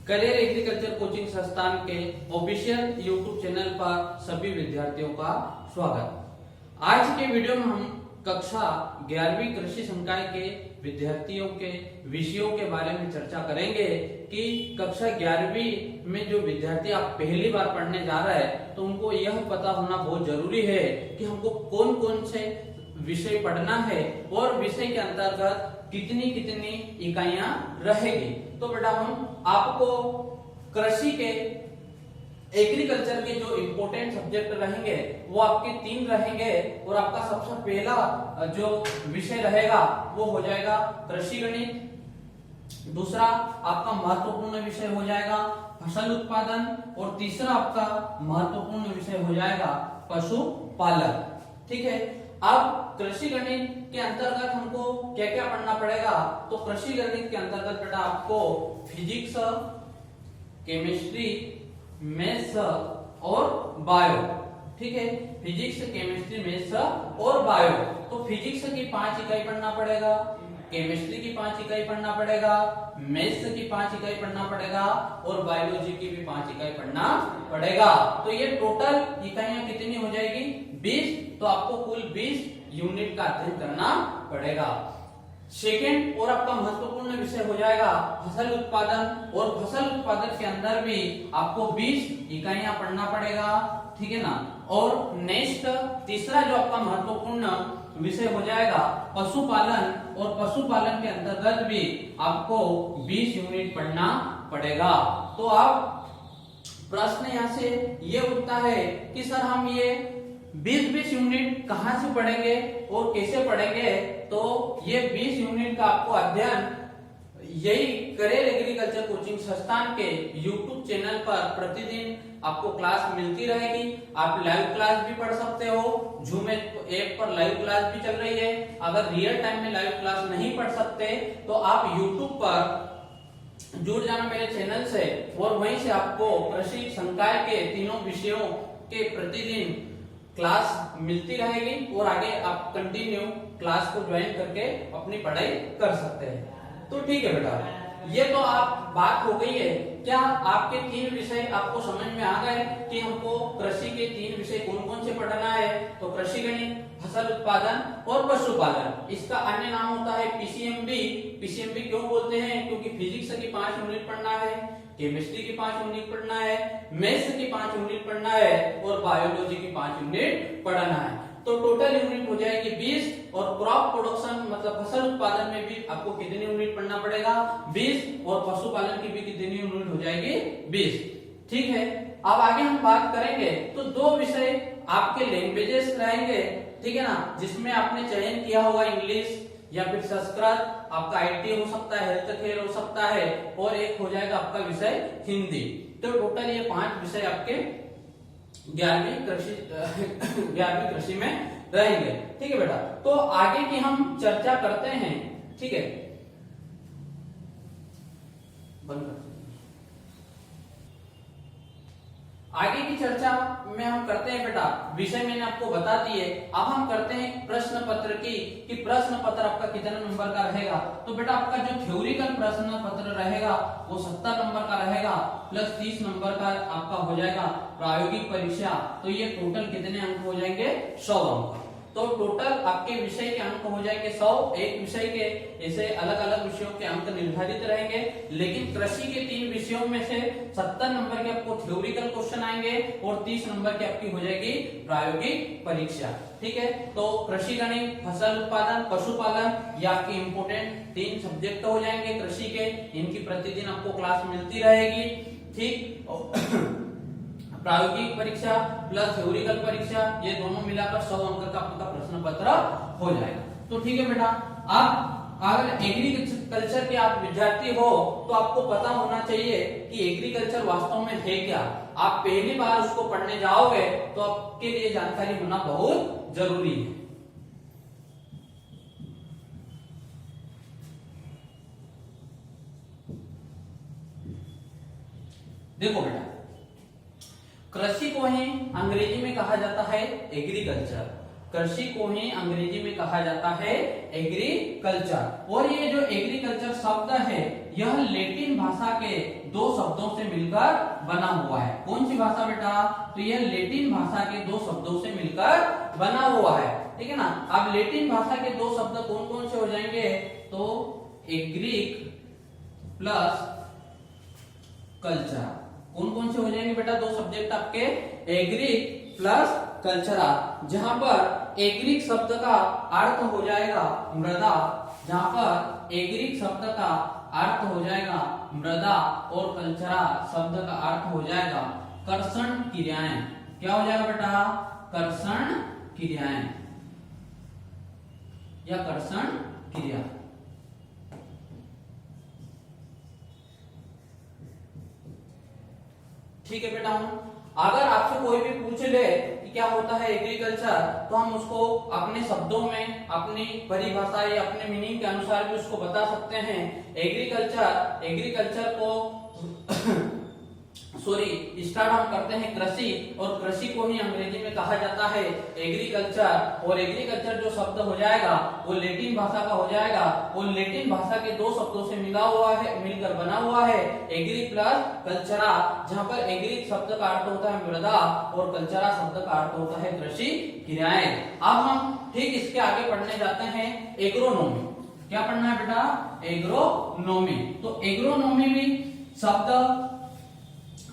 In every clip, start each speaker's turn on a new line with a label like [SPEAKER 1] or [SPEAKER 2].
[SPEAKER 1] Career agriculture coaching संस्थान के official YouTube channel पर सभी विद्यार्थियों का स्वागत। आज के वीडियो में हम कक्षा 11वीं कृषि संकाय के विद्यार्थियों के विषयों के बारे में चर्चा करेंगे कि कक्षा 11वीं में जो विद्यार्थी आप पहली बार पढ़ने जा रहे हैं तो उनको यह पता होना बहुत जरूरी है कि हमको कौन कौन से विषय पढ़ना है और विषय के अंतर्गत कितनी कितनी इकाइयां रहेगी। तो बेटा हम आपको कृषि के एग्रीकल्चर के जो इम्पोर्टेंट सब्जेक्ट रहेंगे वो आपके 3 रहेंगे और आपका सबसे पहला जो विषय रहेगा वो हो जाएगा कृषि गणित, दूसरा आपका महत्वपूर्ण विषय हो जाएगा फसल उत्पादन और तीसरा आपका महत्वपूर्ण विषय हो जाएगा पशुपालन। ठीक है, अब कृषि गणित के अंतर्गत हमको क्या क्या पढ़ना पड़ेगा। तो कृषि गणित के अंतर्गत बेटा आपको फिजिक्स, केमिस्ट्री, मैथ्स और बायो। ठीक है, फिजिक्स, केमिस्ट्री, मैथ्स और बायो। तो फिजिक्स की 5 इकाई पढ़ना पड़ेगा, केमिस्ट्री की 5 इकाई पढ़ना पड़ेगा, मैथ्स की 5 इकाई पढ़ना पड़ेगा और बायोलॉजी की भी 5 इकाई पढ़ना पड़ेगा। तो ये टोटल इकाइयां कितनी हो जाएगी 20। तो आपको कुल 20 यूनिट का अध्ययन करना पड़ेगा। सेकेंड और आपका महत्वपूर्ण विषय हो जाएगा फसल उत्पादन और फसल उत्पादन के अंदर भी आपको 20 इकाइयां पढ़ना पड़ेगा। ठीक है ना। और नेक्स्ट तीसरा जो आपका महत्वपूर्ण विषय हो जाएगा पशुपालन और पशुपालन के अंतर्गत भी आपको 20 यूनिट पढ़ना पड़ेगा। तो अब प्रश्न यहाँ से ये उठता है कि सर हम ये 20-20 यूनिट कहाँ से पढ़ेंगे और कैसे पढ़ेंगे। तो ये 20 यूनिट का आपको अध्ययन यही करियर एग्रीकल्चर कोचिंग संस्थान के YouTube चैनल पर प्रतिदिन आपको क्लास मिलती रहेगी। आप लाइव क्लास भी पढ़ सकते हो, जूम ऐप पर लाइव क्लास भी चल रही है। अगर रियल टाइम में लाइव क्लास नहीं पढ़ सकते तो आप YouTube पर जुड़ जाना मेरे चैनल से और वहीं से आपको कृषि संकाय के तीनों विषयों के प्रतिदिन क्लास मिलती रहेगी और आगे आप कंटिन्यू क्लास को ज्वाइन करके अपनी पढ़ाई कर सकते हैं। तो ठीक है बेटा, ये तो आप बात हो गई है। क्या आपके 3 विषय आपको समझ में आ गए कि हमको कृषि के 3 विषय कौन कौन से पढ़ना है। तो कृषि गणित, फसल उत्पादन और पशुपालन। इसका अन्य नाम होता है पीसीएमबी। पीसीएमबी क्यों बोलते हैं? क्योंकि फिजिक्स की 5 यूनिट पढ़ना है, केमिस्ट्री की 5 यूनिट पढ़ना है, मैथ्स की 5 यूनिट पढ़ना है और बायोलॉजी की 5 यूनिट पढ़ना है। तो टोटल यूनिट हो जाएगी 20 और क्रॉप प्रोडक्शन मतलब फसल उत्पादन में भी आपको कितनी यूनिट पढ़ना पड़ेगा 20 और पशुपालन की भी कितनी यूनिट हो जाएगी 20। ठीक है, अब आगे हम बात करेंगे तो 2 विषय आपके लैंग्वेजेस रहेंगे। ठीक है ना, जिसमें आपने चयन किया होगा इंग्लिश या फिर संस्कृत, आपका आईटी हो सकता है, हेल्थ केयर हो सकता है और एक हो जाएगा आपका विषय हिंदी। तो टोटल ये 5 विषय आपके 11वीं कृषि में रहेंगे। ठीक है बेटा, तो आगे की हम चर्चा करते हैं। ठीक है, बंद कर। आगे की चर्चा में हम करते हैं बेटा, विषय मैंने आपको बता दिए। अब हम करते हैं प्रश्न पत्र की कि प्रश्न पत्र आपका कितने नंबर का रहेगा। तो बेटा आपका जो थ्योरिकल प्रश्न पत्र रहेगा वो 70 नंबर का रहेगा प्लस 30 नंबर का आपका हो जाएगा प्रायोगिक परीक्षा। तो ये टोटल कितने अंक हो जाएंगे 100 अंक। तो टोटल आपके विषय के अंक हो जाएंगे 100। एक विषय के ऐसे अलग अलग विषयों के अंक निर्धारित रहेंगे, लेकिन कृषि के 3 विषयों में से 70 नंबर के आपको थ्योरिकल क्वेश्चन आएंगे और 30 नंबर की आपकी हो जाएगी प्रायोगिक परीक्षा। ठीक है, तो कृषि गणित, फसल उत्पादन, पशुपालन ये आपके इंपोर्टेंट 3 सब्जेक्ट हो जाएंगे कृषि के। इनकी प्रतिदिन आपको क्लास मिलती रहेगी। ठीक, प्रायोगिक परीक्षा प्लस थ्योरिकल परीक्षा ये दोनों मिलाकर 100 अंक का आपका प्रश्न पत्र हो जाएगा। तो ठीक है बेटा, अब अगर एग्रीकल्चर के आप विद्यार्थी हो तो आपको पता होना चाहिए कि एग्रीकल्चर वास्तव में है क्या। आप पहली बार उसको पढ़ने जाओगे तो आपके लिए जानकारी होना बहुत जरूरी है। देखो बेटा, कृषि को ही अंग्रेजी में कहा जाता है एग्रीकल्चर। कृषि को ही अंग्रेजी में कहा जाता है एग्रीकल्चर। और ये जो एग्रीकल्चर शब्द है यह लैटिन भाषा के दो शब्दों से मिलकर बना हुआ है। कौन सी भाषा बेटा? तो यह लैटिन भाषा के दो शब्दों से मिलकर बना हुआ है, ठीक है ना। अब लैटिन भाषा के दो शब्द कौन कौन से हो जाएंगे? तो एग्रीक प्लस कल्चर। कौन कौन से हो जाएंगे बेटा? दो सब्जेक्ट आपके एग्रीक प्लस कल्चरा, जहां पर एग्रीक शब्द का अर्थ हो जाएगा मृदा, जहां पर एग्रीक शब्द का अर्थ हो जाएगा मृदा और कल्चरा शब्द का अर्थ हो जाएगा कर्षण क्रियाएं। क्या हो जाएगा बेटा? कर्षण क्रियाएं या कर्षण क्रिया। ठीक है बेटा। अगर आपसे कोई भी पूछ ले कि क्या होता है एग्रीकल्चर, तो हम उसको अपने शब्दों में, अपनी परिभाषा या अपने मीनिंग के अनुसार भी उसको बता सकते हैं। एग्रीकल्चर को स्टार्ट हम करते हैं कृषि, और कृषि को ही अंग्रेजी में कहा जाता है एग्रीकल्चर। और एग्रीकल्चर जो शब्द हो जाएगा वो लैटिन भाषा का हो जाएगा, और लैटिन भाषा के दो शब्दों से मिलकर बना हुआ है एग्री प्लस कल्चरा, जहां पर एग्री शब्द का अर्थ होता है मृदा और कल्चरा शब्द का अर्थ होता है कृषि क्रियाएं। अब हम ठीक इसके आगे पढ़ने जाते हैं एग्रोनॉमी। क्या पढ़ना है बेटा? एग्रोनॉमी। तो एग्रोनॉमी भी शब्द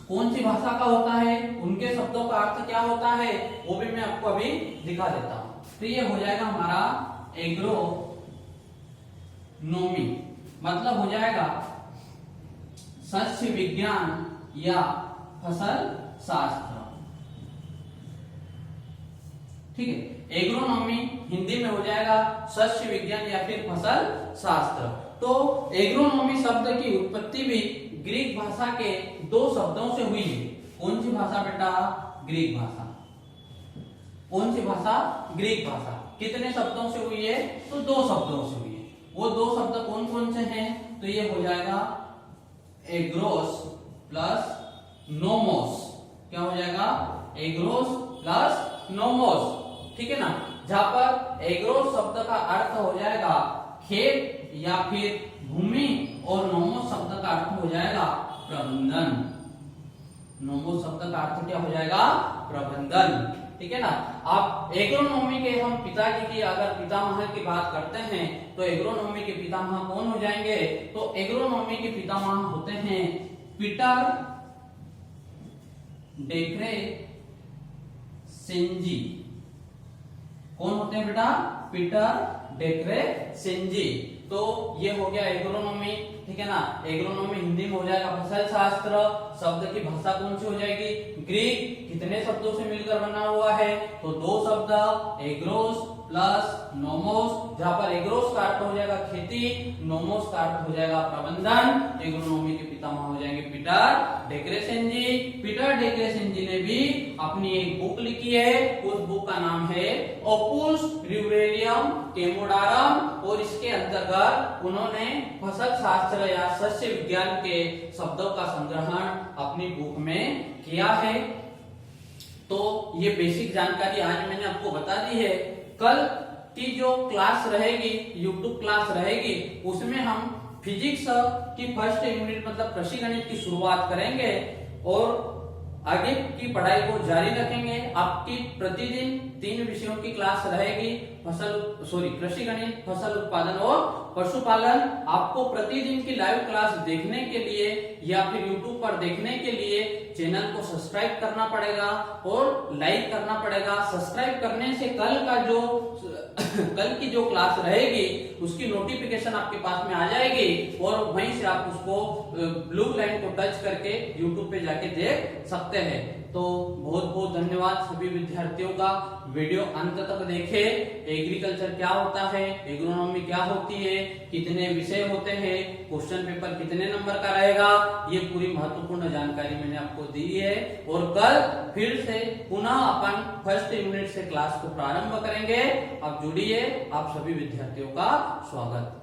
[SPEAKER 1] कौन सी भाषा का होता है, उनके शब्दों का अर्थ क्या होता है, वो भी मैं आपको अभी दिखा देता हूं। तो ये हो जाएगा हमारा एग्रोनॉमी, मतलब हो जाएगा सस्य विज्ञान या फसल शास्त्र। ठीक है, एग्रोनॉमी हिंदी में हो जाएगा सस्य विज्ञान या फिर फसल शास्त्र। तो एग्रोनॉमी शब्द की उत्पत्ति भी ग्रीक भाषा के दो शब्दों से हुई है। कौन सी भाषा बेटा? ग्रीक भाषा। कौन सी भाषा? ग्रीक भाषा। कितने शब्दों से हुई है? तो दो शब्दों से हुई है। वो दो शब्द कौन कौन से हैं? तो ये हो जाएगा एग्रोस प्लस नोमोस। क्या हो जाएगा? एग्रोस प्लस नोमोस, ठीक है ना। जहां पर एग्रोस शब्द का अर्थ हो जाएगा खेत या फिर भूमि, और नोमोस शब्द का अर्थ हो जाएगा प्रबंधन। नोमोस शब्द का अर्थ क्या हो जाएगा? प्रबंधन, ठीक है ना। आप एग्रोनॉमी के हम पिताजी की अगर पितामह की बात करते हैं तो एग्रोनॉमी के पितामह कौन हो जाएंगे? तो एग्रोनॉमी के पितामह होते हैं पीटर डेक्रे सेंजी। कौन होते हैं बेटा? पीटर डेक्रे सेंजी। तो ये हो गया एग्रोनॉमी, ठीक है ना। एग्रोनॉमी हिंदी में हो जाएगा फसल शास्त्र। शब्द की भाषा कौन सी हो जाएगी? ग्रीक। कितने शब्दों से मिलकर बना हुआ है? तो दो शब्द एग्रोस प्लस नोमोस, जहां पर एग्रोस का अर्थ हो जाएगा खेती, नोमोस का अर्थ हो जाएगा प्रबंधन। एग्रोनॉमी के पितामह हो जाएंगे पीटर डेक्रे सेंजी। पीटर डेक्रे सेंजी ने भी अपनी एक बुक लिखी है, उस बुक का नाम है ओपुस र्यूरेलियम टेमोडारम, और इसके अंतर्गत उन्होंने फसल शास्त्र या सस्य विज्ञान के शब्दों का संग्रहण अपनी बुक में किया है। तो ये बेसिक जानकारी आज मैंने आपको बता दी है। कल की जो क्लास रहेगी, यूट्यूब क्लास रहेगी, उसमें हम फिजिक्स की फर्स्ट यूनिट मतलब कृषि गणित की शुरुआत करेंगे और आगे की पढ़ाई को जारी रखेंगे। आपकी प्रतिदिन 3 विषयों की क्लास रहेगी, कृषि गणित, फसल उत्पादन और पशुपालन। आपको प्रतिदिन की लाइव क्लास देखने के लिए या फिर यूट्यूब पर देखने के लिए चैनल को सब्सक्राइब करना पड़ेगा और लाइक करना पड़ेगा। सब्सक्राइब करने से कल की जो क्लास रहेगी उसकी नोटिफिकेशन आपके पास में आ जाएगी, और वहीं से आप उसको ब्लू लाइन को टच करके यूट्यूब पे जाके देख सकते हैं। तो बहुत बहुत धन्यवाद सभी विद्यार्थियों का। वीडियो अंत तक देखे। एग्रीकल्चर क्या होता है, एग्रोनॉमी क्या होती है, कितने विषय होते हैं, क्वेश्चन पेपर कितने नंबर का रहेगा, ये पूरी महत्वपूर्ण जानकारी मैंने आपको दी है। और कल फिर से पुनः अपन फर्स्ट यूनिट से क्लास को प्रारंभ करेंगे। आप जुड़िए। आप सभी विद्यार्थियों का स्वागत।